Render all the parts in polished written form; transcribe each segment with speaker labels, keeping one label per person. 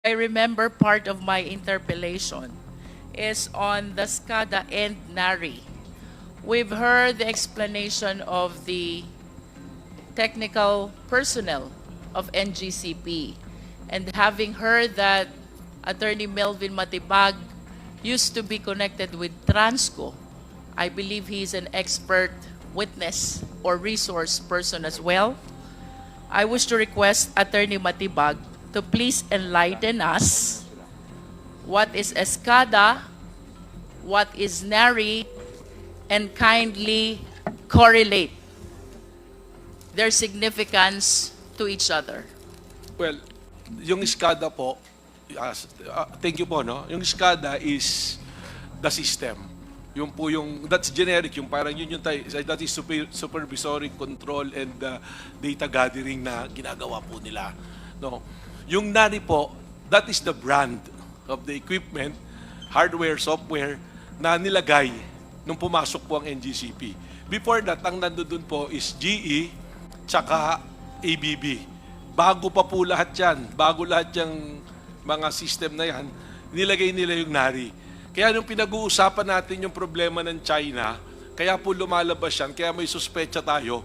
Speaker 1: I remember part of my interpellation is on the SCADA and NARI. We've heard the explanation of the technical personnel of NGCP, and having heard that Attorney Melvin Matibag used to be connected with Transco, I believe he's an expert witness or resource person as well. I wish to request Attorney Matibag to please enlighten us what is ESCADA, what is NARI, and kindly correlate their significance to each other.
Speaker 2: Well, yung SCADA po, thank you po, no? Yung SCADA is the system. Yung po yung, that's generic, yung parang yun yung that is supervisory control and data gathering na ginagawa po nila. No? Yung NARI po, that is the brand of the equipment, hardware, software, na nilagay nung pumasok po ang NGCP. Before that, ang nandun po is GE, tsaka ABB. Bago pa po lahat yan, bago lahat yung mga system na yan, nilagay nila yung NARI. Kaya nung pinag-uusapan natin yung problema ng China, kaya po lumalabas yan, kaya may suspecha tayo.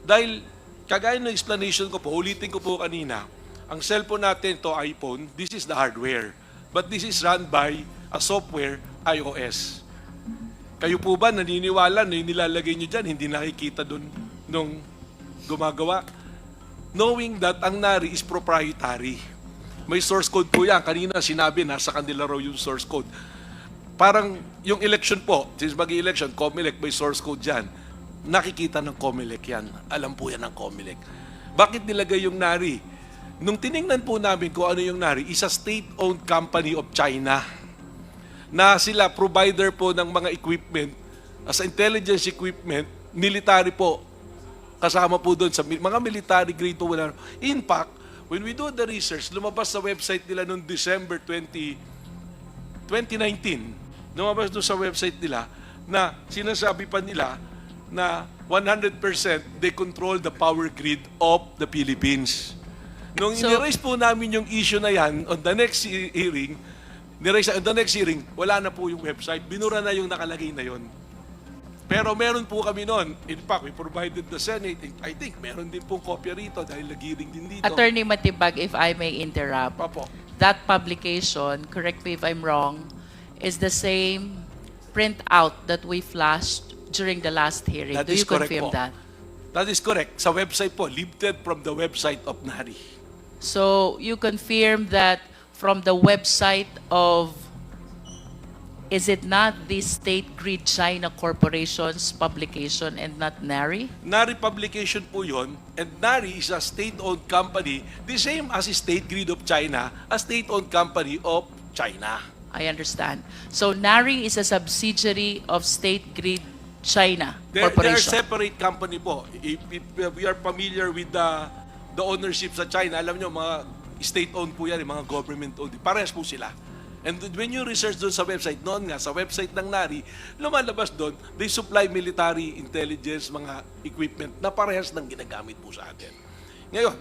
Speaker 2: Dahil, kagaya ng explanation ko po, ulitin ko po kanina, ang cellphone natin to iPhone, this is the hardware. But this is run by a software, iOS. Kayo po ba naniniwala na yung nilalagay nyo dyan, hindi nakikita dun nung gumagawa? Knowing that ang NARI is proprietary. May source code po yan. Kanina sinabi, nasa kanila raw yung source code. Parang yung election po, since mag-election, COMELEC, may source code dyan. Nakikita ng COMELEC yan. Alam po yan ng COMELEC. Bakit nilagay yung NARI? Nung tiningnan po namin kung ano yung NARI, is a state-owned company of China na sila provider po ng mga equipment, as intelligence equipment, military po, kasama po doon sa mga military grade po. In fact, when we do the research, lumabas sa website nila noong December 2019, lumabas doon sa website nila na sinasabi pa nila na 100% they control the power grid of the Philippines. Nung iniraise po namin yung issue na yan on the next hearing, wala na po yung website. Binura na yung nakalagay na yon. Pero meron po kami noon. In fact, we provided the Senate. I think meron din pong kopya rito dahil nag-hearing din dito.
Speaker 1: Attorney Matibag, if I may interrupt,
Speaker 2: Papo.
Speaker 1: that publication, correct me if I'm wrong, is the same printout that we flashed during the last hearing.
Speaker 2: That
Speaker 1: Do
Speaker 2: is
Speaker 1: you
Speaker 2: correct
Speaker 1: confirm
Speaker 2: po.
Speaker 1: that?
Speaker 2: That is correct. Sa website po, lifted from the website of NARI.
Speaker 1: So you confirm that from the website of, is it not the State Grid China Corporation's publication and not NARI?
Speaker 2: NARI publication po yun, and NARI is a state-owned company, the same as State Grid of China, a state-owned company of China.
Speaker 1: I understand. So NARI is a subsidiary of State Grid China
Speaker 2: They are
Speaker 1: Corporation.
Speaker 2: separate company po. If we are familiar with the ownership sa China, alam nyo, mga state-owned po yan, mga government-owned. Parehas po sila. And when you research doon sa website, noon nga, sa website ng NARI, lumalabas doon, they supply military intelligence, mga equipment na parehas ng ginagamit po sa atin. Ngayon,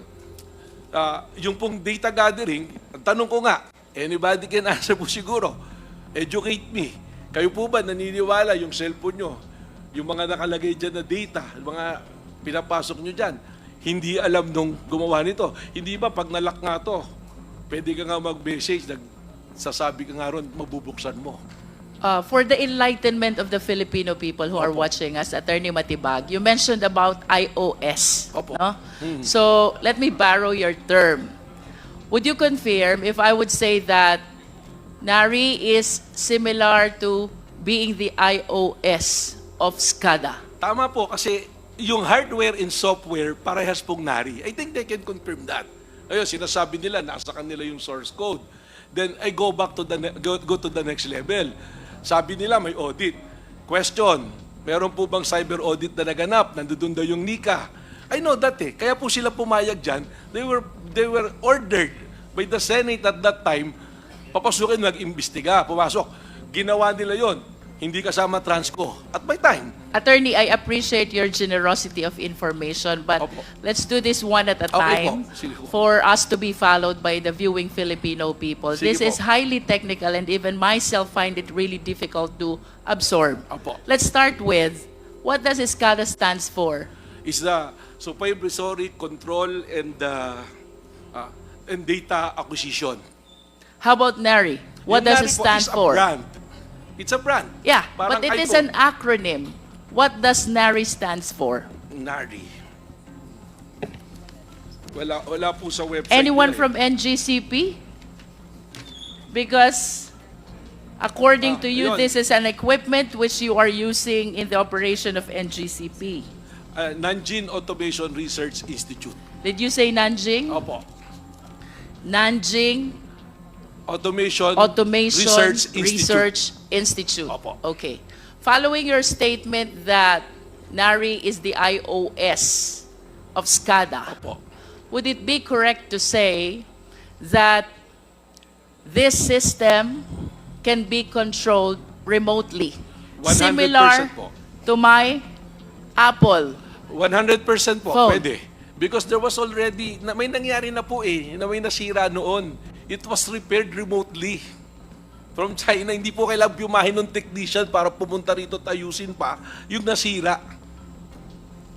Speaker 2: yung pong data gathering, ang tanong ko nga, anybody can answer po siguro, educate me. Kayo po ba naniniwala yung cellphone nyo, yung mga nakalagay dyan na data, yung mga pinapasok nyo dyan, hindi alam nung gumawa nito. Hindi ba pag nalock nga to, pwede ka nga mag-message, sasabi ka nga ron, mabubuksan mo.
Speaker 1: For the enlightenment of the Filipino people who are watching us, Attorney Matibag, you mentioned about iOS.
Speaker 2: Opo.
Speaker 1: No? So let me borrow your term. Would you confirm if I would say that NARI is similar to being the iOS of SCADA?
Speaker 2: Tama po, kasi yung hardware and software, parehas pong NARI. I think they can confirm that. Ayun, sinasabi nila, nasa kanila yung source code. Then I go back to go to the next level. Sabi nila may audit. Question, meron po bang cyber audit na naganap? Nandoon daw yung NICA. I know that eh. Kaya po sila pumayag dyan. They were ordered by the Senate at that time, papasukin, mag-imbestiga. Pumasok. Ginawa nila yon. Hindi kasama Transco. At my time.
Speaker 1: Attorney, I appreciate your generosity of information, but
Speaker 2: Opo.
Speaker 1: let's do this one at a
Speaker 2: Okay
Speaker 1: time
Speaker 2: po. Sige po.
Speaker 1: for us to be followed by the viewing Filipino people.
Speaker 2: Sige
Speaker 1: This is
Speaker 2: po.
Speaker 1: highly technical and even myself find it really difficult to absorb.
Speaker 2: Opo.
Speaker 1: Let's start with, what does SCADA stands for?
Speaker 2: Is the supervisory control and data acquisition.
Speaker 1: How about NARI? What
Speaker 2: Yung
Speaker 1: does
Speaker 2: NARI
Speaker 1: it
Speaker 2: po
Speaker 1: stand
Speaker 2: is a
Speaker 1: for?
Speaker 2: brand. It's a brand.
Speaker 1: Yeah,
Speaker 2: Parang
Speaker 1: but it is
Speaker 2: icon.
Speaker 1: an acronym. What does NARI stands for?
Speaker 2: NARI. Wala po sa website.
Speaker 1: Anyone
Speaker 2: nila
Speaker 1: from NGCP? Because according to you,
Speaker 2: yun.
Speaker 1: this is an equipment which you are using in the operation of NGCP.
Speaker 2: Nanjing Automation Research Institute.
Speaker 1: Did you say Nanjing?
Speaker 2: Opo.
Speaker 1: Nanjing
Speaker 2: Automation
Speaker 1: Research
Speaker 2: Institute.
Speaker 1: Institute.
Speaker 2: Opo.
Speaker 1: Okay. Following your statement that NARI is the iOS of SCADA,
Speaker 2: Opo.
Speaker 1: would it be correct to say that this system can be controlled remotely,
Speaker 2: 100%
Speaker 1: similar
Speaker 2: po.
Speaker 1: to my Apple?
Speaker 2: 100% po,
Speaker 1: Phone.
Speaker 2: pwede. Because there was already, may nangyari na po na may nasira noon. It was repaired remotely. From China, hindi po kailangan bumahin ng technician para pumunta rito at ayusin pa yung nasira.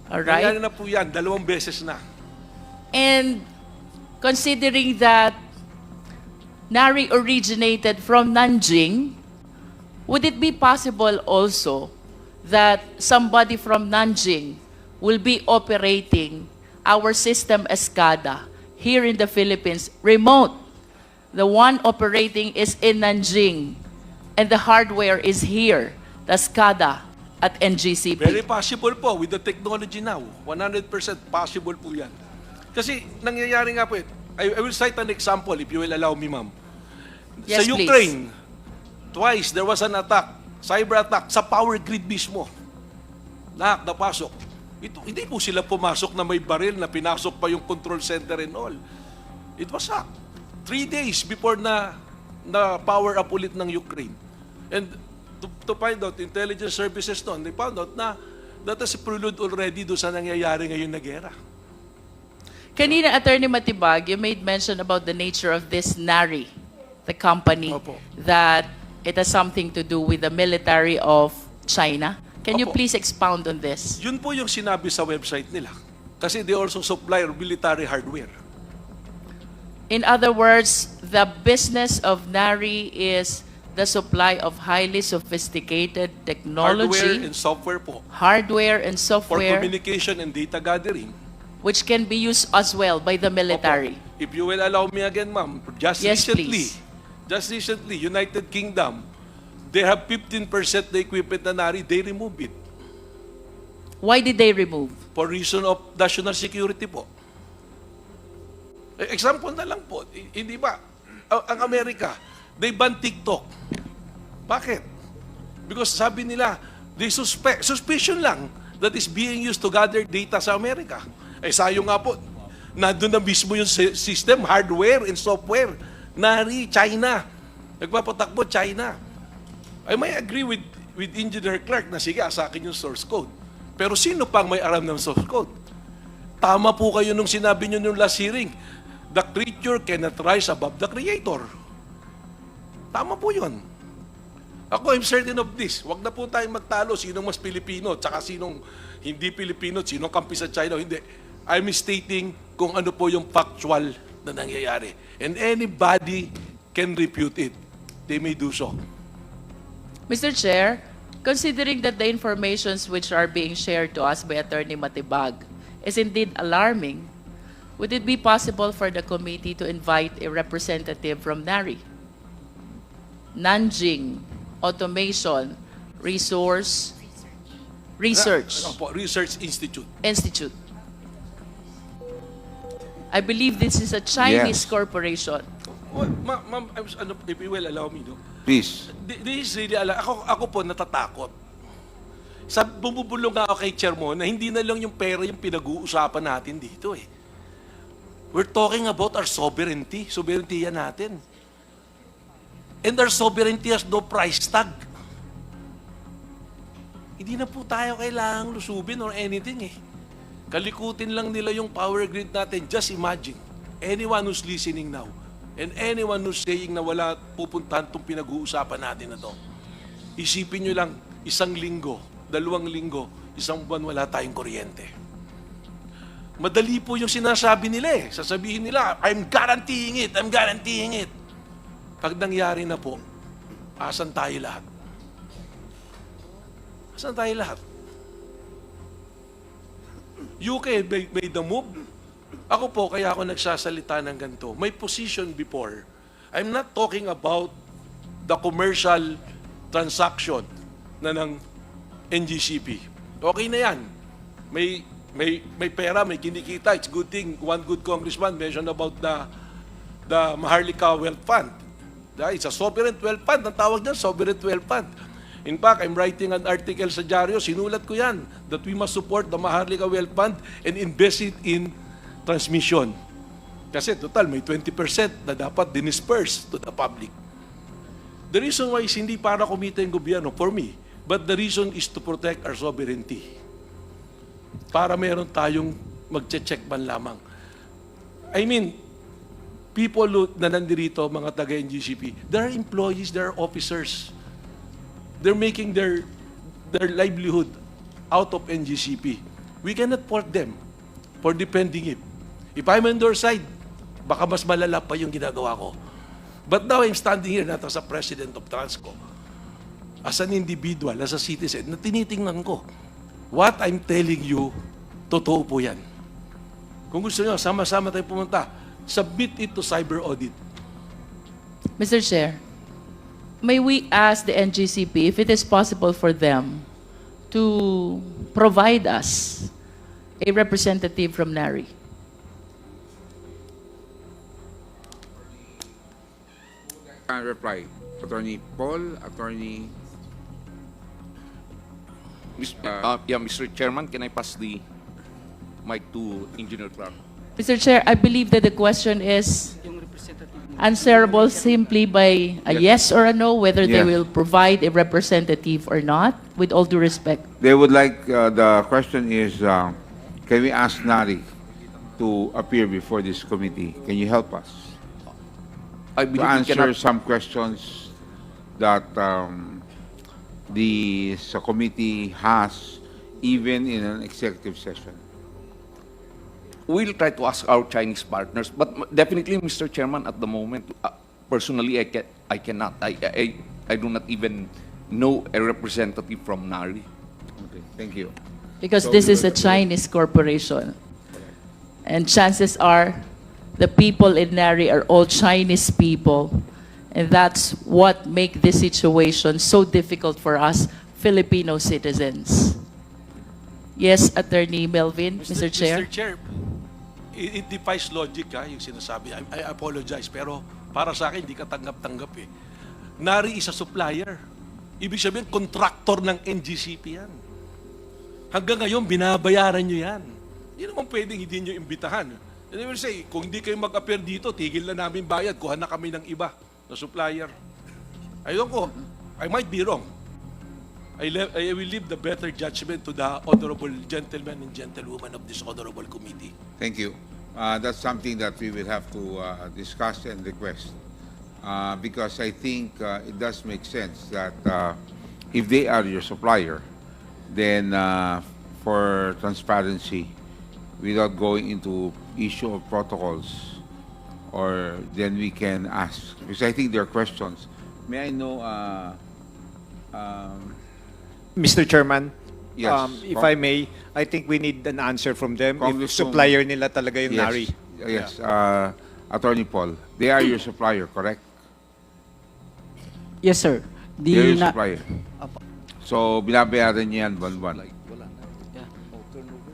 Speaker 2: Nangyari
Speaker 1: Alright?
Speaker 2: na po yan, 2 beses na.
Speaker 1: And considering that NARI originated from Nanjing, would it be possible also that somebody from Nanjing will be operating our system SCADA here in the Philippines, remote? The one operating is in Nanjing, and the hardware is here, the SCADA at NGCP.
Speaker 2: Very possible po with the technology now. 100% possible po yan. Kasi nangyayari nga po I will cite an example if you will allow me, ma'am.
Speaker 1: Yes,
Speaker 2: Sa Ukraine, twice there was an attack, cyber attack, sa power grid mismo. Napasok. Hindi po sila pumasok na may baril na pinasok pa yung control center and all. It was hacked. 3 days before na power up ulit ng Ukraine. And to find out, intelligence services noon, they found out na that is prelude already doon sa nangyayari ngayon na gera.
Speaker 1: Kanina, Attorney Matibag, you made mention about the nature of this NARI, the company,
Speaker 2: Opo.
Speaker 1: that it has something to do with the military of China. Can you
Speaker 2: Opo.
Speaker 1: please expound on this?
Speaker 2: Yun po yung sinabi sa website nila. Kasi they also supply military hardware.
Speaker 1: In other words, the business of NARI is the supply of highly sophisticated
Speaker 2: Hardware
Speaker 1: technology,
Speaker 2: and software po.
Speaker 1: hardware and
Speaker 2: For
Speaker 1: software,
Speaker 2: communication and data gathering.
Speaker 1: which can be used as well by the military.
Speaker 2: Opo. If you will allow me again, ma'am,
Speaker 1: Yes, please.
Speaker 2: just recently, United Kingdom, they have 15% the equipment na NARI, they remove it.
Speaker 1: Why did they remove?
Speaker 2: For reason of national security po. Example na lang po, hindi ba, ang Amerika, they ban TikTok. Bakit? Because sabi nila, they suspicion lang that is being used to gather data sa Amerika. Sayo nga po, nandun na mismo yung system, hardware and software. NARI, China. Nagpapatakbo, China. I may agree with Engineer Clark na sige, sa akin yung source code. Pero sino pang may aram ng source code? Tama po kayo nung sinabi nyo nung last hearing. The creature cannot rise above the creator. Tama po yun. Ako, I'm certain of this. Huwag na po tayong magtalo sinong mas Pilipino tsaka sinong hindi Pilipino, sinong kampi sa China. Hindi. I'm stating kung ano po yung factual na nangyayari. And anybody can refute it. They may do so.
Speaker 1: Mr. Chair, considering that the informations which are being shared to us by Attorney Matibag is indeed alarming, would it be possible for the committee to invite a representative from NARI, Nanjing Automation Research
Speaker 2: Research Institute.
Speaker 1: Institute? I believe this is a Chinese
Speaker 3: Yes.
Speaker 1: corporation.
Speaker 2: Well, ma'am, if you will allow me, no?
Speaker 3: Please.
Speaker 2: This is really, ako po natatakot. Bumubulong nga ako kay Chair mo na hindi na lang yung pera yung pinag-uusapan natin dito eh. We're talking about our sovereignty. Sovereignty yan natin. And our sovereignty has no price tag. Hindi na po tayo kailangang lusubin or anything eh. Kalikutin lang nila yung power grid natin. Just imagine, anyone who's listening now, and anyone who's saying na wala pupuntahan itong pinag-uusapan natin na to, isipin nyo lang, 1 linggo, 2 linggo, 1 buwan wala tayong kuryente. Madali po yung sinasabi nila eh. Sasabihin nila, I'm guaranteeing it, I'm guaranteeing it. Pag nangyari na po, asan tayo lahat? Asan tayo lahat? UK made the move. Ako po, kaya ako nagsasalita ng ganito. My position before, I'm not talking about the commercial transaction na ng NGCP. Okay na yan. May pera, may kinikita. It's good thing. One good congressman mentioned about the Maharlika Wealth Fund. It's a sovereign wealth fund. Ang tawag niyan, sovereign wealth fund. In fact, I'm writing an article sa dyaryo, sinulat ko yan, that we must support the Maharlika Wealth Fund and invest it in transmission. Kasi total, may 20% na dapat dinisperse to the public. The reason why is hindi para kumita yung gobyerno, for me, but the reason is to protect our sovereignty. Para meron tayong magche-check man lamang. I mean, people na nandirito, mga taga-NGCP, there are employees, there are officers. They're making their livelihood out of NGCP. We cannot fault them for defending it. If I'm on their side, baka mas malala pa yung ginagawa ko. But now I'm standing here not as a president of Transco, as an individual, as a citizen, na tinitingnan ko. What I'm telling you, totoo po yan. Kung gusto nyo, sama-sama tayo pumunta, submit it to cyber audit.
Speaker 1: Mr. Chair, may we ask the NGCP if it is possible for them to provide us a representative from NARI?
Speaker 3: Can reply. Attorney Paul, Attorney...
Speaker 4: Mr. Chairman, can I pass the mic to Engineer Clark?
Speaker 1: Mr. Chair, I believe that the question is answerable simply by a yes or a no, whether they
Speaker 3: Yes.
Speaker 1: will provide a representative or not, with all due respect.
Speaker 3: They would like, the question is, can we ask NARI to appear before this committee? Can you help us
Speaker 4: I
Speaker 3: to
Speaker 4: believe we
Speaker 3: answer
Speaker 4: cannot.
Speaker 3: some questions that the committee has, even in an executive session?
Speaker 4: We'll try to ask our Chinese partners, but definitely, Mr. Chairman, at the moment, personally, I cannot. I do not even know a representative from NARI.
Speaker 3: Okay, thank you.
Speaker 1: Because
Speaker 3: So
Speaker 1: this
Speaker 3: we
Speaker 1: is a
Speaker 3: will-
Speaker 1: Chinese corporation. And chances are, the people in NARI are all Chinese people. And that's what make this situation so difficult for us Filipino citizens. Yes, Attorney Melvin, Mr. Chair.
Speaker 2: Mr. Chair, it defies logic yung sinasabi. I apologize, pero para sa akin, hindi ka tanggap-tanggap eh. NARI is a supplier. Ibig sabihin, contractor ng NGCP yan. Hanggang ngayon, binabayaran nyo yan. Hindi naman pwedeng hindi nyo imbitahan. And they will say, kung hindi kayo mag-appear dito, tigil na namin bayad, kuha na kami ng iba na supplier. I don't know. I might be wrong. I will leave the better judgment to the honorable gentlemen and gentlewomen of this honorable committee.
Speaker 3: Thank you. That's something that we will have to discuss and request. Because I think it does make sense that if they are your supplier, then for transparency, without going into issue of protocols, or then we can ask. Because I think there are questions. May I know,
Speaker 5: Mr. Chairman,
Speaker 3: Yes.
Speaker 5: if I may, I think we need an answer from them. If
Speaker 3: Congresswoman-
Speaker 5: supplier nila talaga yung
Speaker 3: yes,
Speaker 5: NARI.
Speaker 3: yes, Attorney Paul, they are your supplier, correct?
Speaker 6: Yes, sir.
Speaker 3: They're your
Speaker 6: na-
Speaker 3: supplier.
Speaker 6: Apo.
Speaker 3: So, binabayaran niyo yan buwan-buwan.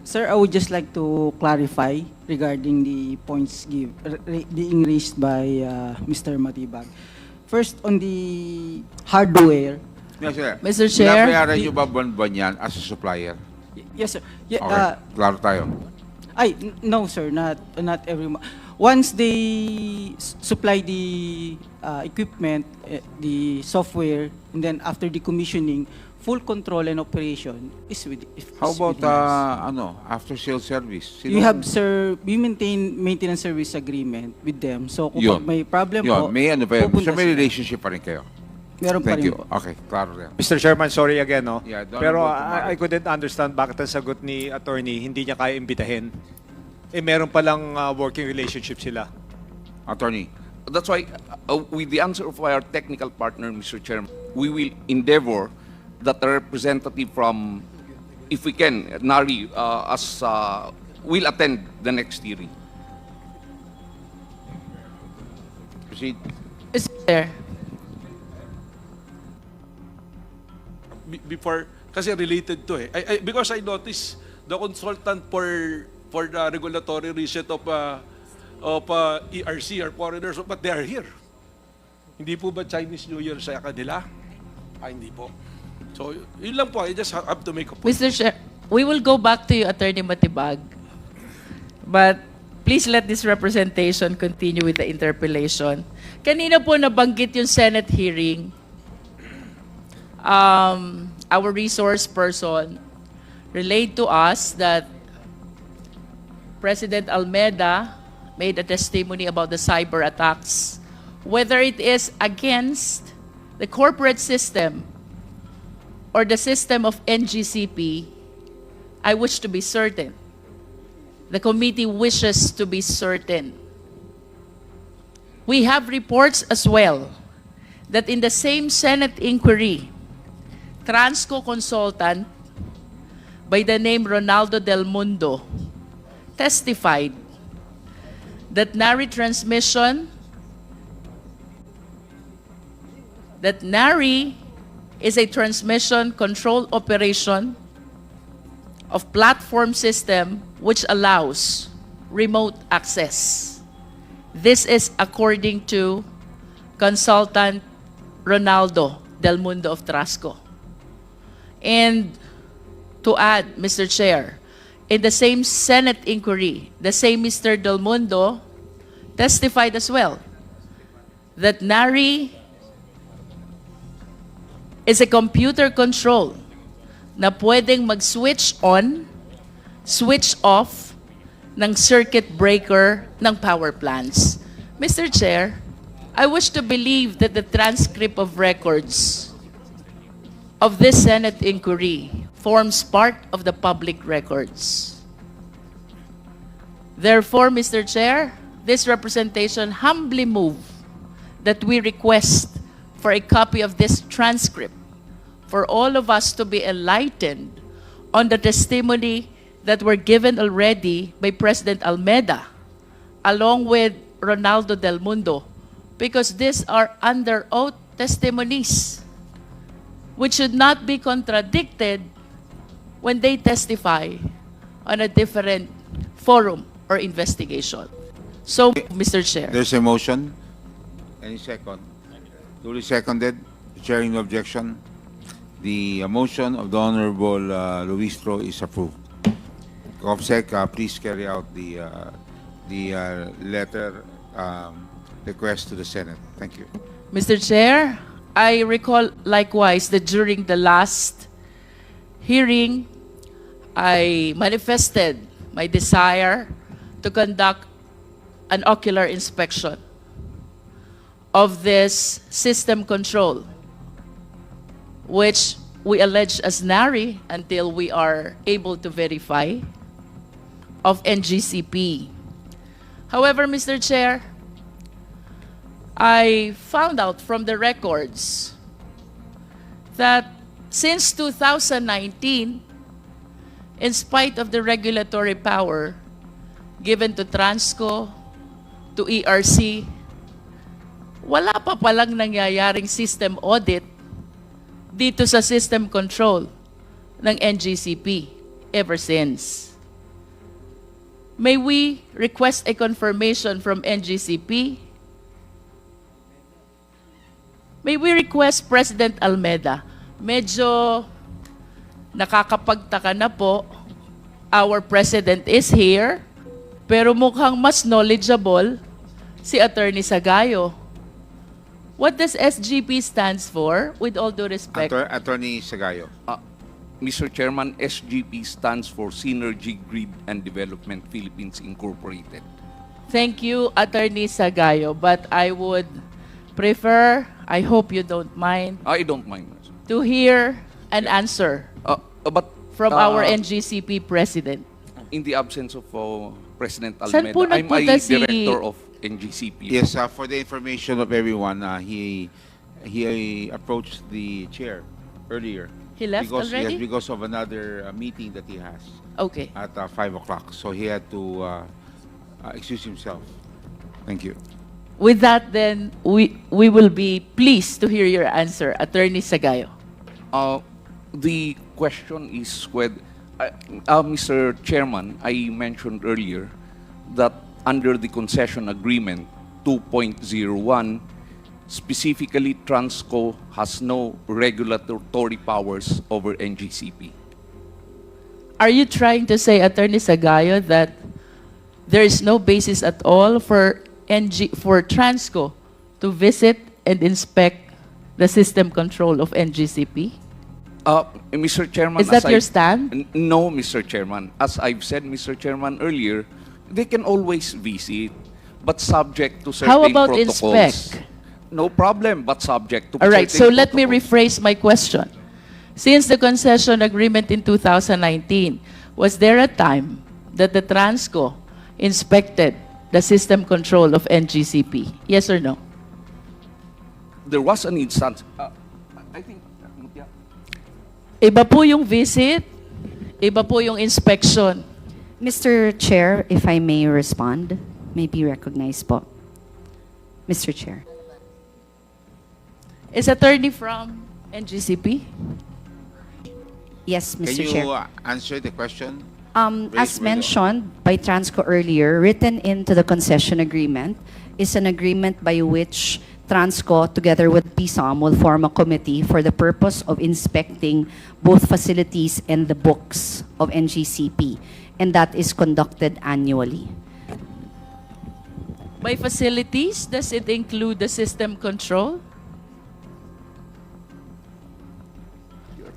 Speaker 6: Sir, I would just like to clarify regarding the points being raised by Mr. Matibag. First, on the hardware.
Speaker 3: Yes, sir.
Speaker 1: Mr. Chair,
Speaker 3: Binabayaran niyo ba buwan-buwan yan as a supplier?
Speaker 6: Yes, sir. Yeah,
Speaker 3: Okay, klaro tayo.
Speaker 6: no, sir. Not every month. Once they supply the equipment, the software, and then after the commissioning, full control and operation is with.
Speaker 3: How
Speaker 6: is
Speaker 3: about,
Speaker 6: within us.
Speaker 3: after sales service?
Speaker 6: You have, sir, we maintain maintenance service agreement with them. So kung
Speaker 3: Yun.
Speaker 6: pag may problem
Speaker 3: Yun,
Speaker 6: po,
Speaker 3: may ano pa yun.
Speaker 6: pupunta
Speaker 3: So may
Speaker 6: sila.
Speaker 3: relationship pa rin kayo.
Speaker 6: Meron pa
Speaker 3: Thank
Speaker 6: rin
Speaker 3: you.
Speaker 6: po.
Speaker 3: Okay, klaro yan.
Speaker 5: Mr. Chairman, sorry again, no?
Speaker 3: Yeah, don't
Speaker 5: Pero
Speaker 3: go tomorrow.
Speaker 5: I couldn't understand bakit ang sagot ni attorney hindi niya kaya imbitahin. Eh, meron palang working relationship sila.
Speaker 3: Attorney.
Speaker 4: That's why, with the answer of our technical partner, Mr. Chairman, we will endeavor that a representative from, if we can, NARI, will attend the next hearing.
Speaker 3: Proceed.
Speaker 1: Mr. Chair.
Speaker 2: Before, kasi related to eh. Because I noticed the consultant for the regulatory reset of ERC or foreigners, but they are here. Hindi po ba Chinese New Year sa kanila? Hindi po. So, yun lang po. I just have to make a point.
Speaker 1: Mr. Chair, we will go back to you, Attorney Matibag. But please let this representation continue with the interpellation. Kanina po nabanggit yung Senate hearing. Our resource person relayed to us that President Almeida made a testimony about the cyber attacks, whether it is against the corporate system or the system of NGCP. I wish to be certain. The committee wishes to be certain. We have reports as well that in the same Senate inquiry, Transco consultant by the name Ronaldo Del Mundo testified that NARI is a transmission control operation of platform system which allows remote access. This is according to consultant Ronaldo Del Mundo of Trasco. And to add, Mr. Chair, in the same Senate inquiry, the same Mr. Del Mundo testified as well that NARI is a computer control na pwedeng mag-switch on, switch off ng circuit breaker ng power plants. Mr. Chair, I wish to believe that the transcript of records of this Senate inquiry forms part of the public records. Therefore, Mr. Chair, this representation humbly move that we request for a copy of this transcript for all of us to be enlightened on the testimony that were given already by President Almeida along with Ronaldo Del Mundo, because these are under oath testimonies which should not be contradicted when they testify on a different forum or investigation. So, Mr. Chair.
Speaker 3: There's a motion. Any second? Duly seconded. Chairing no objection. The motion of the Honorable Luistro is approved. COPSEC, please carry out the letter request to the Senate. Thank you.
Speaker 1: Mr. Chair, I recall likewise that during the last hearing, I manifested my desire to conduct an ocular inspection of this system control, which we allege as NARI until we are able to verify, of NGCP. However, Mr. Chair, I found out from the records that since 2019, in spite of the regulatory power given to Transco, to ERC, wala pa palang nangyayaring system audit dito sa system control ng NGCP ever since. May we request a confirmation from NGCP? May we request President Almeida? Medyo nakakapagtaka na po. Our President is here, pero mukhang mas knowledgeable si Attorney Sagayo. What does SGP stands for, with all due respect?
Speaker 3: Attorney Sagayo.
Speaker 4: Mr. Chairman, SGP stands for Synergy Grid and Development Philippines Incorporated.
Speaker 1: Thank you, Attorney Sagayo, but I would prefer, I hope you don't mind,
Speaker 4: I don't mind.
Speaker 1: to hear an answer
Speaker 4: But
Speaker 1: from our NGCP President.
Speaker 4: in the absence of President
Speaker 1: Saan po
Speaker 4: Almeda, I'm
Speaker 1: nagpunta
Speaker 4: a
Speaker 1: si-
Speaker 4: director of NGCP.
Speaker 3: Yes, for the information of everyone, he approached the chair earlier.
Speaker 1: He left
Speaker 3: because,
Speaker 1: already?
Speaker 3: Yes, because of another meeting that he has
Speaker 1: Okay.
Speaker 3: at 5 o'clock. So he had to excuse himself. Thank you.
Speaker 1: With that, then, we will be pleased to hear your answer, Attorney Sagayo.
Speaker 4: The question is whether, Mr. Chairman, I mentioned earlier that under the concession agreement 2.01, specifically Transco has no regulatory powers over NGCP.
Speaker 1: Are you trying to say, Attorney Sagayo, that there is no basis at all for Transco to visit and inspect the system control of NGCP?
Speaker 4: Mr. Chairman,
Speaker 1: Is that your stand?
Speaker 4: No, Mr. Chairman. As I've said, Mr. Chairman, earlier, they can always visit, but subject to certain
Speaker 1: How about
Speaker 4: protocols.
Speaker 1: inspect?
Speaker 4: No problem, but subject to
Speaker 1: All right, so
Speaker 4: certain
Speaker 1: let me
Speaker 4: protocols.
Speaker 1: rephrase my question. Since the concession agreement in 2019, was there a time that the Transco inspected the system control of NGCP? Yes or no?
Speaker 4: There was an instance. I think.
Speaker 1: Iba po yung visit, iba po yung inspection.
Speaker 7: Mr. Chair, if I may respond, may be recognized po. Mr. Chair.
Speaker 1: Is attorney from NGCP?
Speaker 7: Yes,
Speaker 3: Can
Speaker 7: Mr.
Speaker 3: you
Speaker 7: Chair.
Speaker 3: answer the question?
Speaker 7: As mentioned by Transco earlier, written into the concession agreement is an agreement by which Transco, together with PSOM, will form a committee for the purpose of inspecting both facilities and the books of NGCP, and that is conducted annually.
Speaker 1: By facilities, does it include the system control?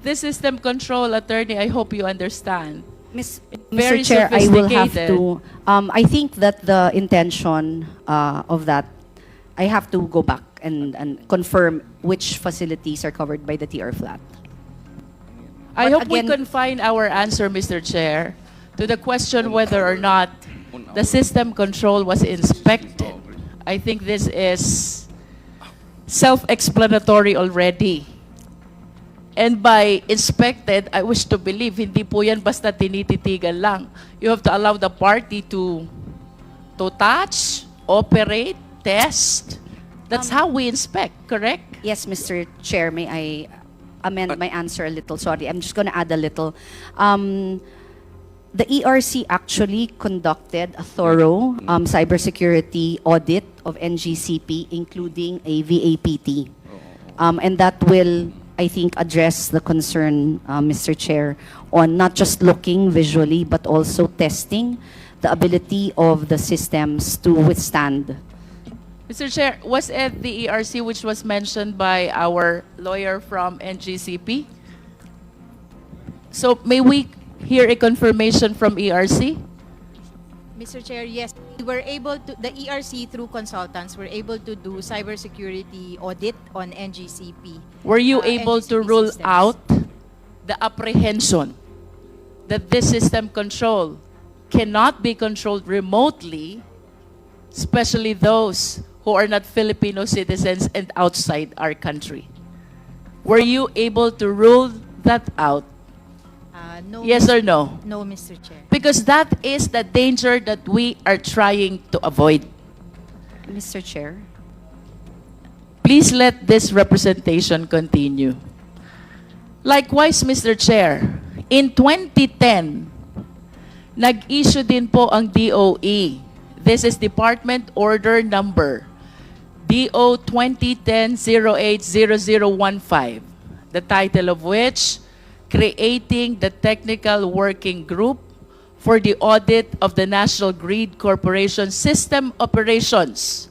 Speaker 1: The system control, attorney, I hope you understand. Very
Speaker 7: Mr. Chair, I will have
Speaker 1: sophisticated.
Speaker 7: to, I think that the intention of that, I have to go back and confirm which facilities are covered by the TR flat.
Speaker 1: I
Speaker 7: But
Speaker 1: hope we
Speaker 7: again-
Speaker 1: confine our answer, Mr. Chair, to the question whether or not the system control was inspected. I think this is self-explanatory already. And by inspected, I wish to believe, hindi po yan basta tinititigan lang. You have to allow the party to touch, operate, test. That's how we inspect, correct?
Speaker 7: Yes, Mr. Chair, may I amend my answer a little? Sorry, I'm just going to add a little. The ERC actually conducted a thorough cybersecurity audit of NGCP, including a VAPT. And that will, I think, address the concern, Mr. Chair, on not just looking visually, but also testing the ability of the systems to withstand.
Speaker 1: Mr. Chair, was it the ERC which was mentioned by our lawyer from NGCP? So may we hear a confirmation from ERC?
Speaker 8: Mr. Chair, yes, we were able to, the ERC through consultants were able to do cybersecurity audit on NGCP.
Speaker 1: Were you able to
Speaker 8: NGCP
Speaker 1: rule
Speaker 8: systems.
Speaker 1: out the apprehension that this system control cannot be controlled remotely, especially those who are not Filipino citizens and outside our country? Were you able to rule that out?
Speaker 8: No,
Speaker 1: Yes or no?
Speaker 8: No, Mr. Chair.
Speaker 1: Because that is the danger that we are trying to avoid.
Speaker 7: Mr. Chair.
Speaker 1: Please let this representation continue. Likewise, Mr. Chair, in 2010, nag-issue din po ang DOE. This is Department Order Number DO 2010-080015, the title of which, Creating the Technical Working Group for the Audit of the National Grid Corporation System Operations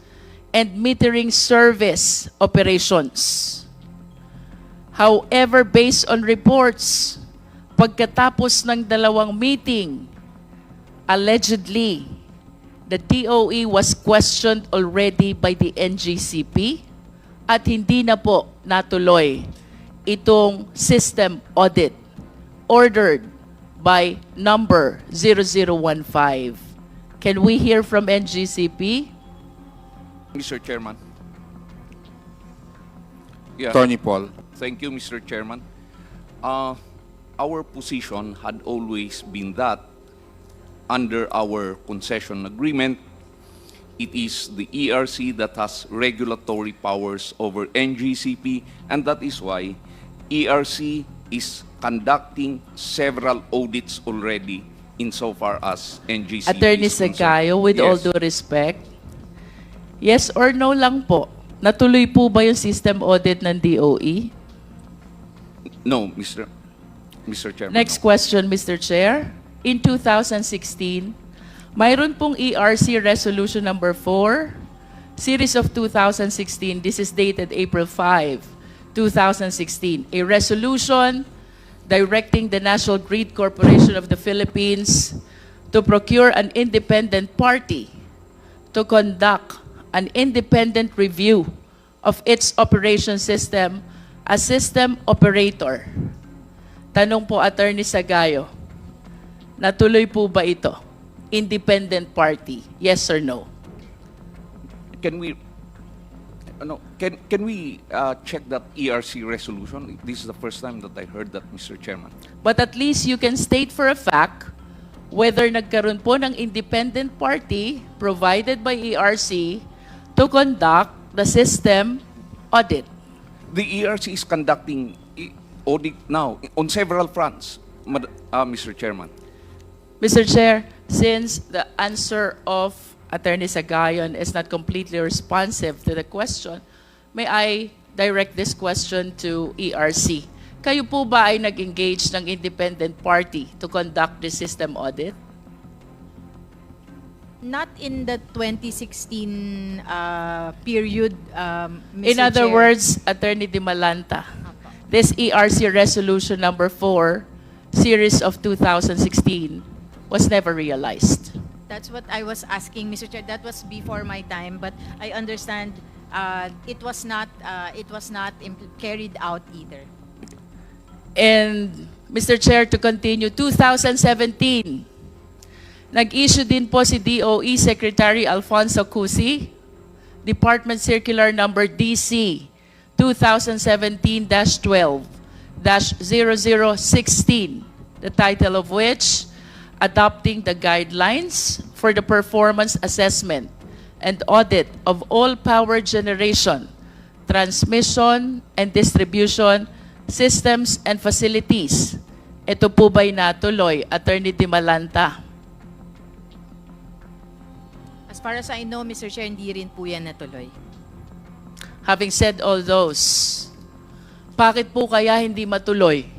Speaker 1: and metering service operations. However, based on reports, pagkatapos ng dalawang meeting, allegedly, the DOE was questioned already by the NGCP at hindi na po natuloy itong system audit ordered by number 0015. Can we hear from NGCP?
Speaker 4: Mr. Chairman. Yeah.
Speaker 3: Attorney Paul.
Speaker 4: Thank you, Mr. Chairman. Our position had always been that under our concession agreement, it is the ERC that has regulatory powers over NGCP, and that is why ERC is conducting several audits already insofar as NGCP
Speaker 1: Attorney
Speaker 4: is concerned.
Speaker 1: Segayo, with all
Speaker 4: Yes.
Speaker 1: due respect, yes or no lang po, natuloy po ba yung system audit ng DOE?
Speaker 4: No, Mr. Chairman.
Speaker 1: Next question, Mr. Chair. In 2016, mayroon pong ERC Resolution Number 4, Series of 2016. This is dated April 5, 2016. A resolution directing the National Grid Corporation of the Philippines to procure an independent party to conduct an independent review of its operation system as system operator. Tanong po, Attorney Segayo, natuloy po ba ito? Independent party, yes or no?
Speaker 4: Can we check that ERC resolution? This is the first time that I heard that, Mr. Chairman.
Speaker 1: But at least you can state for a fact whether nagkaroon po ng independent party provided by ERC to conduct the system audit.
Speaker 4: The ERC is conducting audit now on several fronts, Mr. Chairman.
Speaker 1: Mr. Chair, since the answer of Attorney Sagayon is not completely responsive to the question, may I direct this question to ERC? Kayo po ba ay nag-engage ng independent party to conduct the system audit?
Speaker 8: Not in the 2016 period, Mr.
Speaker 1: In other
Speaker 8: Chair.
Speaker 1: words, Attorney Di Malanta, this ERC Resolution Number 4, Series of 2016, was never realized.
Speaker 8: That's what I was asking, Mr. Chair. That was before my time, but I understand it was not carried out either.
Speaker 1: And Mr. Chair, to continue, 2017, nag-issue din po si DOE Secretary Alfonso Cusi, Department Circular Number DC 2017-12-0016, the title of which, Adopting the Guidelines for the Performance Assessment and Audit of All Power Generation, Transmission, and Distribution Systems and Facilities. Ito po ba'y natuloy, Attorney Di Malanta?
Speaker 8: As far as I know, Mr. Chair, hindi rin po yan natuloy.
Speaker 1: Having said all those, bakit po kaya hindi matuloy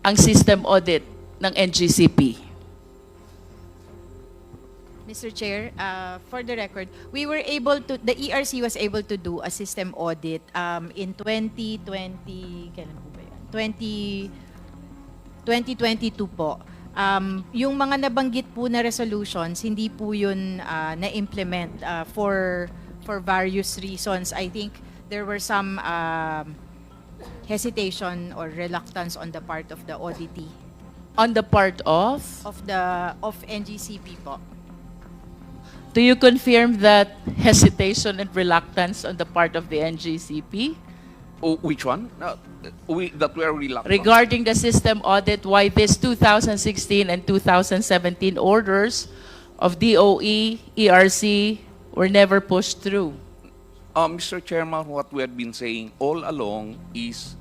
Speaker 1: ang system audit ng NGCP?
Speaker 8: Mr. Chair, for the record, the ERC was able to do a system audit in 2020, kailan po ba yan? 2022 po. Yung mga nabanggit po na resolutions, hindi po yun na-implement for various reasons. I think there were some hesitation or reluctance on the part of the auditee.
Speaker 1: On the part of
Speaker 8: NGCP po.
Speaker 1: Do you confirm that hesitation and reluctance on the part of the NGCP?
Speaker 4: Oh, which one? That we are reluctant.
Speaker 1: Regarding the system audit, why this 2016 and 2017 orders of DOE, ERC were never pushed through?
Speaker 4: Mr. Chairman, what we have been saying all along is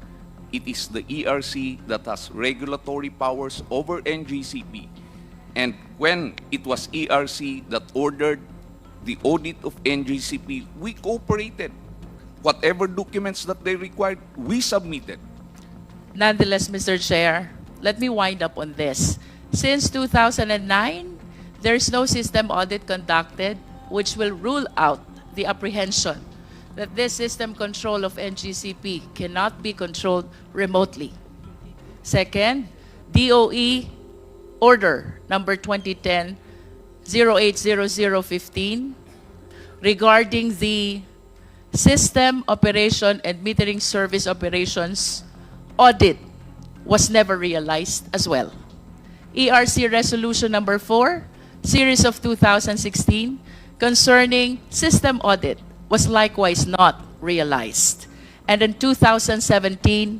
Speaker 4: it is the ERC that has regulatory powers over NGCP. And when it was ERC that ordered the audit of NGCP, we cooperated. Whatever documents that they required, we submitted.
Speaker 1: Nonetheless, Mr. Chair, let me wind up on this. Since 2009, there is no system audit conducted which will rule out the apprehension that this system control of NGCP cannot be controlled remotely. Second, DOE Order number 2010-080015 regarding the system operation and metering service operations audit was never realized as well. ERC Resolution number 4, Series of 2016, concerning system audit was likewise not realized. And in 2017,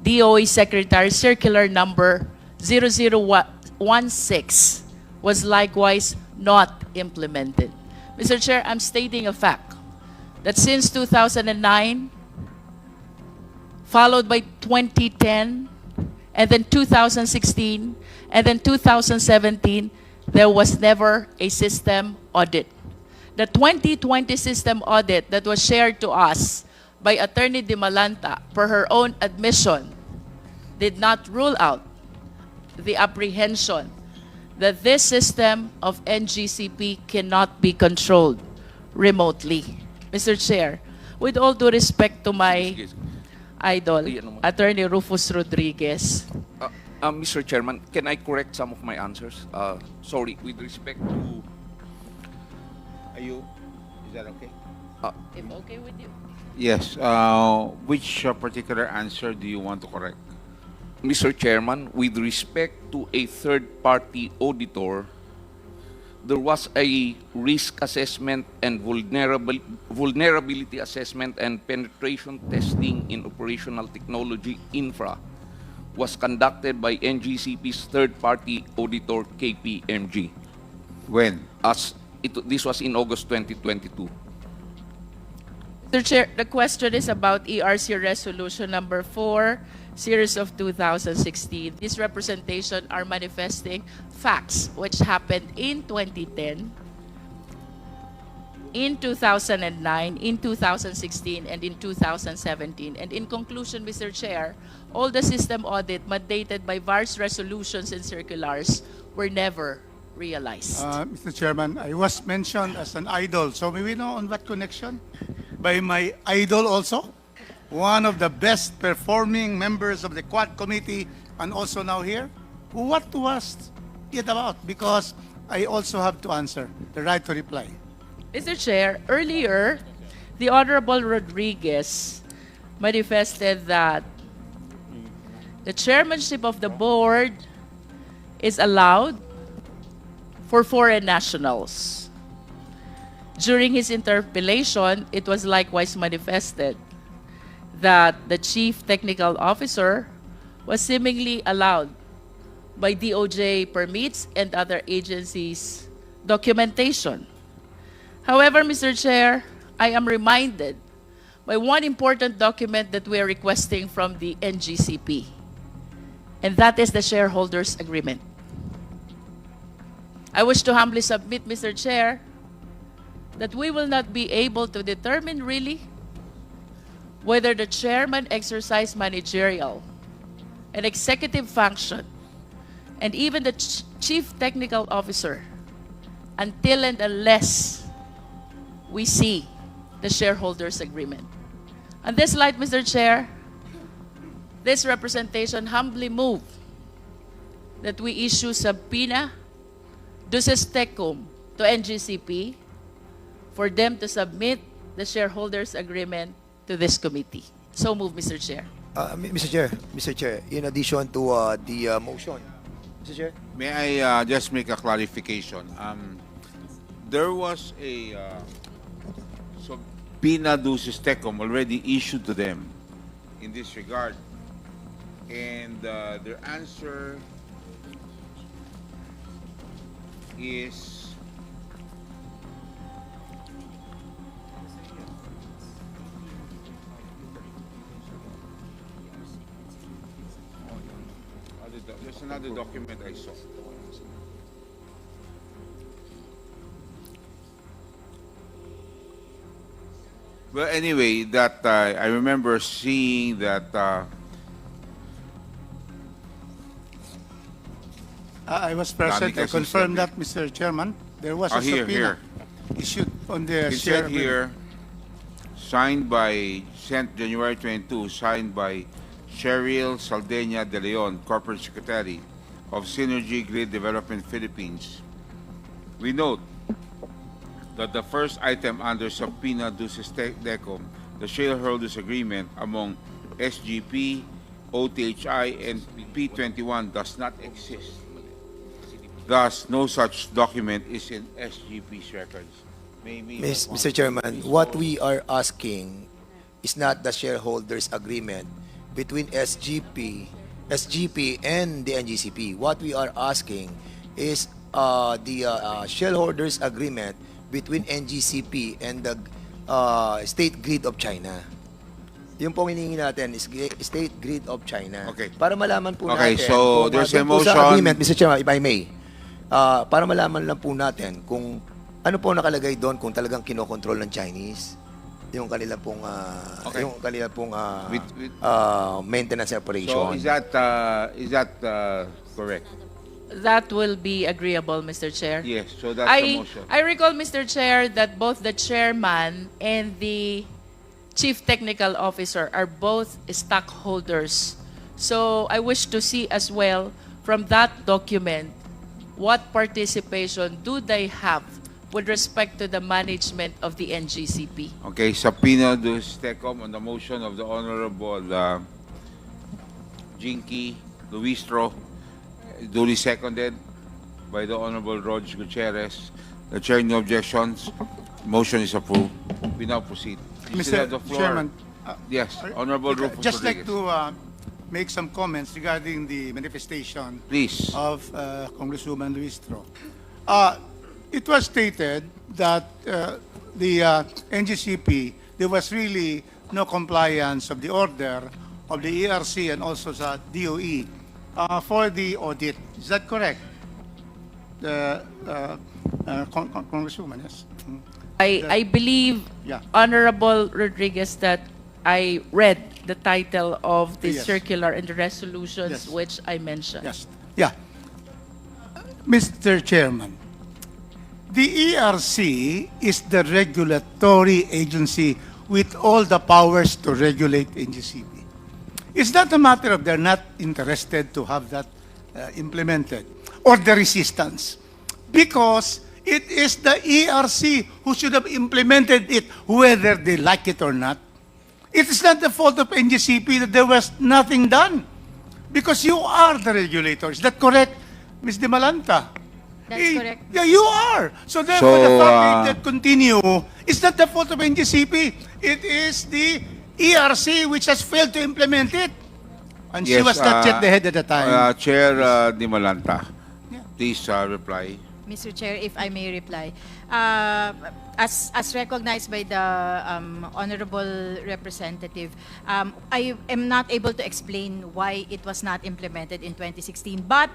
Speaker 1: DOE Secretary Circular number 0016 was likewise not implemented. Mr. Chair, I'm stating a fact that since 2009, followed by 2010, and then 2016, and then 2017, there was never a system audit. The 2020 system audit that was shared to us by Attorney De Malanta, per her own admission, did not rule out the apprehension that this system of NGCP cannot be controlled remotely. Mr. Chair, with all due respect to my idol, Attorney Rufus Rodriguez.
Speaker 4: Mr. Chairman, can I correct some of my answers? Sorry, with respect to...
Speaker 3: Is that okay?
Speaker 1: If okay with you.
Speaker 3: Yes. Which particular answer do you want to correct?
Speaker 4: Mr. Chairman, with respect to a third-party auditor, there was a risk assessment and vulnerability assessment and penetration testing in operational technology infra was conducted by NGCP's third-party auditor, KPMG.
Speaker 3: When?
Speaker 4: This was in August 2022.
Speaker 1: Mr. Chair, the question is about ERC Resolution number 4, Series of 2016. These representation are manifesting facts which happened in 2010, in 2009, in 2016, and in 2017. And in conclusion, Mr. Chair, all the system audit mandated by various resolutions and circulars were never realized.
Speaker 9: Mr. Chairman, I was mentioned as an idol. So may we know on what connection? By my idol also? One of the best performing members of the Quad Committee and also now here? What was it about? Because I also have to answer, the right to reply.
Speaker 1: Mr. Chair, earlier, the Honorable Rodriguez manifested that the chairmanship of the board is allowed for foreign nationals. During his interpellation, it was likewise manifested that the chief technical officer was seemingly allowed by DOJ permits and other agencies' documentation. However, Mr. Chair, I am reminded by one important document that we are requesting from the NGCP, and that is the shareholders' agreement. I wish to humbly submit, Mr. Chair, that we will not be able to determine really whether the chairman exercised managerial and executive function and even the chief technical officer until and unless we see the shareholders' agreement. On this light, Mr. Chair, this representation humbly move that we issue subpoena duces tecum to NGCP for them to submit the shareholders' agreement to this committee. So move, Mr. Chair.
Speaker 10: Mr. Chair, in addition to the motion, Mr. Chair?
Speaker 3: May I just make a clarification? There was a subpoena duces tecum already issued to them in this regard. And their answer is there's another document I saw. Well, anyway, that I remember seeing that
Speaker 9: I was present. I confirm that, Mr. Chairman. There was a subpoena issued on the
Speaker 3: it said
Speaker 9: share.
Speaker 3: here sent January 22, signed by Cheryl Saldena de Leon, Corporate Secretary of Synergy Grid Development Philippines. We note that the first item under subpoena duces tecum, the shareholders agreement among SGP, OTHI, and P21 does not exist. Thus, no such document is in SGP's records.
Speaker 10: Mr. Chairman, what we are asking is not the shareholders agreement between SGP and the NGCP. What we are asking is the shareholders agreement between NGCP and the State Grid of China. Yung pong hinihingi natin is State Grid of China.
Speaker 3: Okay.
Speaker 10: Para malaman po
Speaker 3: Okay,
Speaker 10: natin.
Speaker 3: so
Speaker 10: kung,
Speaker 3: there's a
Speaker 10: doon po
Speaker 3: motion.
Speaker 10: Sa agreement, Mr. Chairman, if I may. Para malaman lang po natin kung ano po nakalagay doon kung talagang kinokontrol ng Chinese yung kanila pong
Speaker 3: Okay.
Speaker 10: maintenance operation.
Speaker 3: So is that correct?
Speaker 1: That will be agreeable, Mr. Chair.
Speaker 3: Yes, so that's the motion.
Speaker 1: I recall, Mr. Chair, that both the chairman and the chief technical officer are both stockholders. So I wish to see as well from that document what participation do they have with respect to the management of the NGCP.
Speaker 3: Okay, subpoena duces tecum on the motion of the Honorable JINKY, Luistro, duly seconded by the Honorable Roger Gutierrez. The chair, no objections. Motion is approved. We now proceed. You still have the floor.
Speaker 9: Chairman,
Speaker 3: Yes, Honorable Rufus
Speaker 9: just like
Speaker 3: Rodriguez.
Speaker 9: to make some comments regarding the manifestation
Speaker 3: Please.
Speaker 9: of Congresswoman Luistro. It was stated that the NGCP, there was really no compliance of the order of the ERC and also the DOE for the audit. Is that correct? Congresswoman, yes.
Speaker 1: I believe,
Speaker 9: Yeah.
Speaker 1: Honorable Rodriguez, that I read the title of the
Speaker 9: Yes.
Speaker 1: circular and the resolutions
Speaker 9: Yes.
Speaker 1: which I mentioned.
Speaker 9: Yes. Yeah. Mr. Chairman, the ERC is the regulatory agency with all the powers to regulate NGCP. It's not a matter of they're not interested to have that implemented or the resistance, because it is the ERC who should have implemented it whether they like it or not. It is not the fault of NGCP that there was nothing done, because you are the regulator. Is that correct, Ms. De Malanta?
Speaker 8: That's correct.
Speaker 9: Yeah, you are. So therefore, the
Speaker 3: So,
Speaker 9: fact that continue is not the fault of NGCP. It is the ERC which has failed to implement it. And she
Speaker 3: Yes,
Speaker 9: was not yet the head at the time.
Speaker 3: Chair Di Malanta,
Speaker 9: Yeah.
Speaker 3: please reply.
Speaker 8: Mr. Chair, if I may reply. As recognized by the Honorable Representative, I am not able to explain why it was not implemented in 2016. But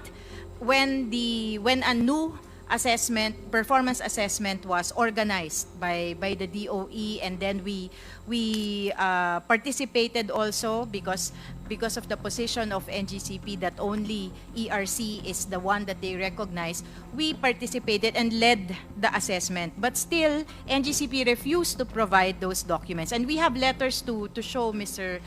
Speaker 8: when a new performance assessment was organized by the DOE, and then we participated also because of the position of NGCP that only ERC is the one that they recognize. We participated and led the assessment, but still NGCP refused to provide those documents, and we have letters to show Mr.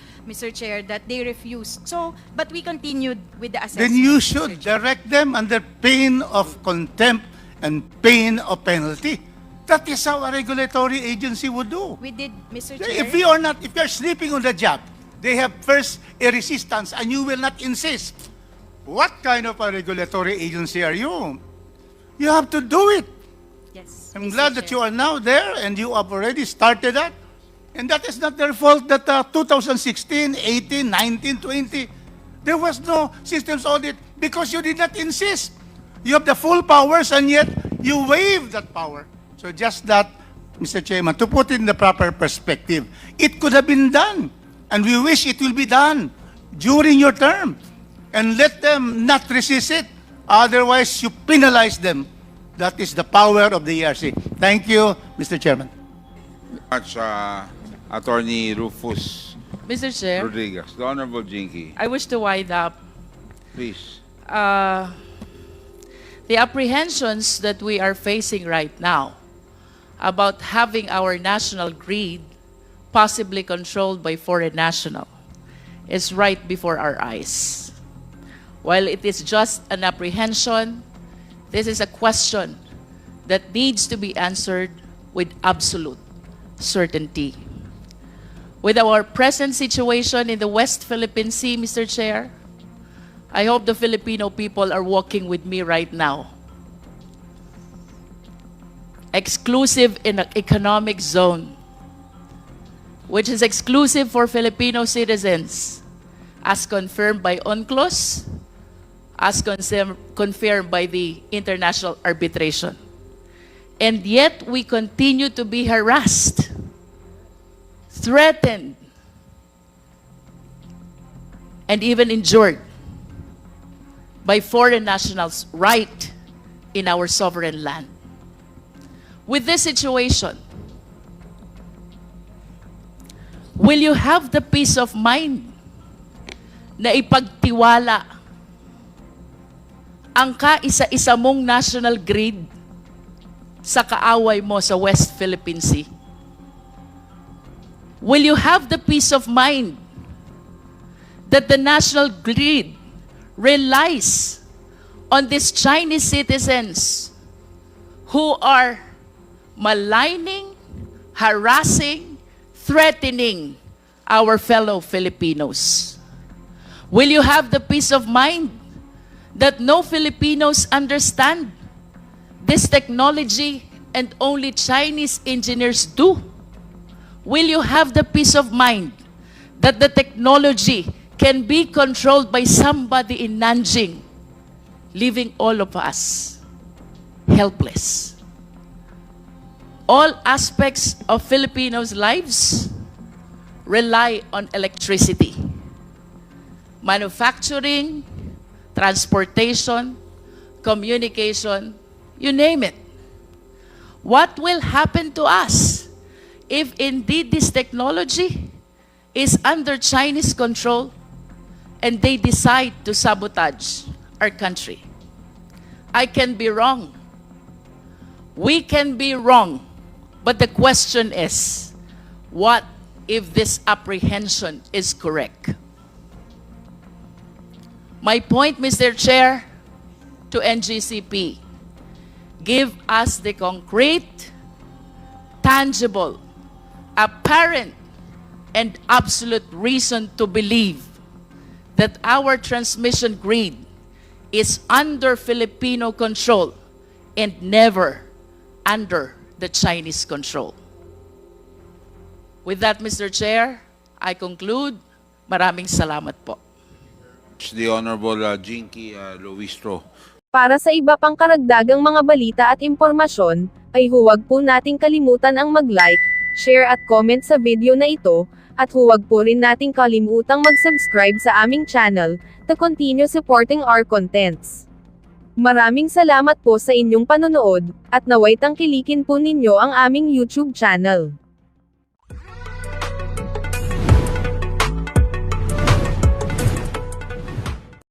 Speaker 8: Chair that they refused. So, but we continued with the assessment.
Speaker 9: Then you
Speaker 8: Mr.
Speaker 9: should
Speaker 8: Chair.
Speaker 9: direct them under pain of contempt and pain of penalty. That is how a regulatory agency would do.
Speaker 8: We did, Mr. Chair.
Speaker 9: If you are sleeping on the job, they have first a resistance and you will not insist. What kind of a regulatory agency are you? You have to do it.
Speaker 8: Yes,
Speaker 9: I'm
Speaker 8: Mr.
Speaker 9: glad that
Speaker 8: Chair.
Speaker 9: you are now there and you have already started that. And that is not their fault that 2016, 18, 19, 20, there was no systems audit because you did not insist. You have the full powers and yet you waive that power. So just that, Mr. Chairman, to put it in the proper perspective, it could have been done. And we wish it will be done during your term. And let them not resist it. Otherwise, you penalize them. That is the power of the ERC. Thank you, Mr. Chairman.
Speaker 3: Much, Attorney Rufus
Speaker 1: Mr. Chair,
Speaker 3: Rodriguez. The Honorable Jinky,
Speaker 1: I wish to wind up.
Speaker 3: please.
Speaker 1: The apprehensions that we are facing right now about having our national grid possibly controlled by foreign national, is right before our eyes. While it is just an apprehension, this is a question that needs to be answered with absolute certainty. With our present situation in the West Philippine Sea, Mr. Chair, I hope the Filipino people are walking with me right now. Exclusive in an economic zone, which is exclusive for Filipino citizens, as confirmed by UNCLOS, as confirmed by the international arbitration. And yet we continue to be harassed, threatened, and even injured by foreign nationals right in our sovereign land. With this situation, will you have the peace of mind na ipagtiwala ang kaisa-isa mong national grid sa kaaway mo sa West Philippine Sea? Will you have the peace of mind that the national grid relies on these Chinese citizens who are maligning, harassing, threatening our fellow Filipinos? Will you have the peace of mind that no Filipinos understand this technology and only Chinese engineers do? Will you have the peace of mind that the technology can be controlled by somebody in Nanjing, leaving all of us helpless? All aspects of Filipinos' lives rely on electricity. Manufacturing, transportation, communication, you name it. What will happen to us if indeed this technology is under Chinese control and they decide to sabotage our country? I can be wrong. We can be wrong. But the question is, what if this apprehension is correct? My point, Mr. Chair, to NGCP, give us the concrete, tangible, apparent, and absolute reason to believe that our transmission grid is under Filipino control and never under the Chinese control. With that, Mr. Chair, I conclude. Maraming salamat po.
Speaker 3: The Honorable JINKY Luistro.
Speaker 11: Para sa iba pang karagdagang mga balita at impormasyon, ay huwag po nating kalimutan ang mag-like, share at comment sa video na ito, at huwag po rin nating kalimutang mag-subscribe sa aming channel, to continue supporting our contents. Maraming salamat po sa inyong panonood, at naway tangkilikin po ninyo ang aming YouTube channel.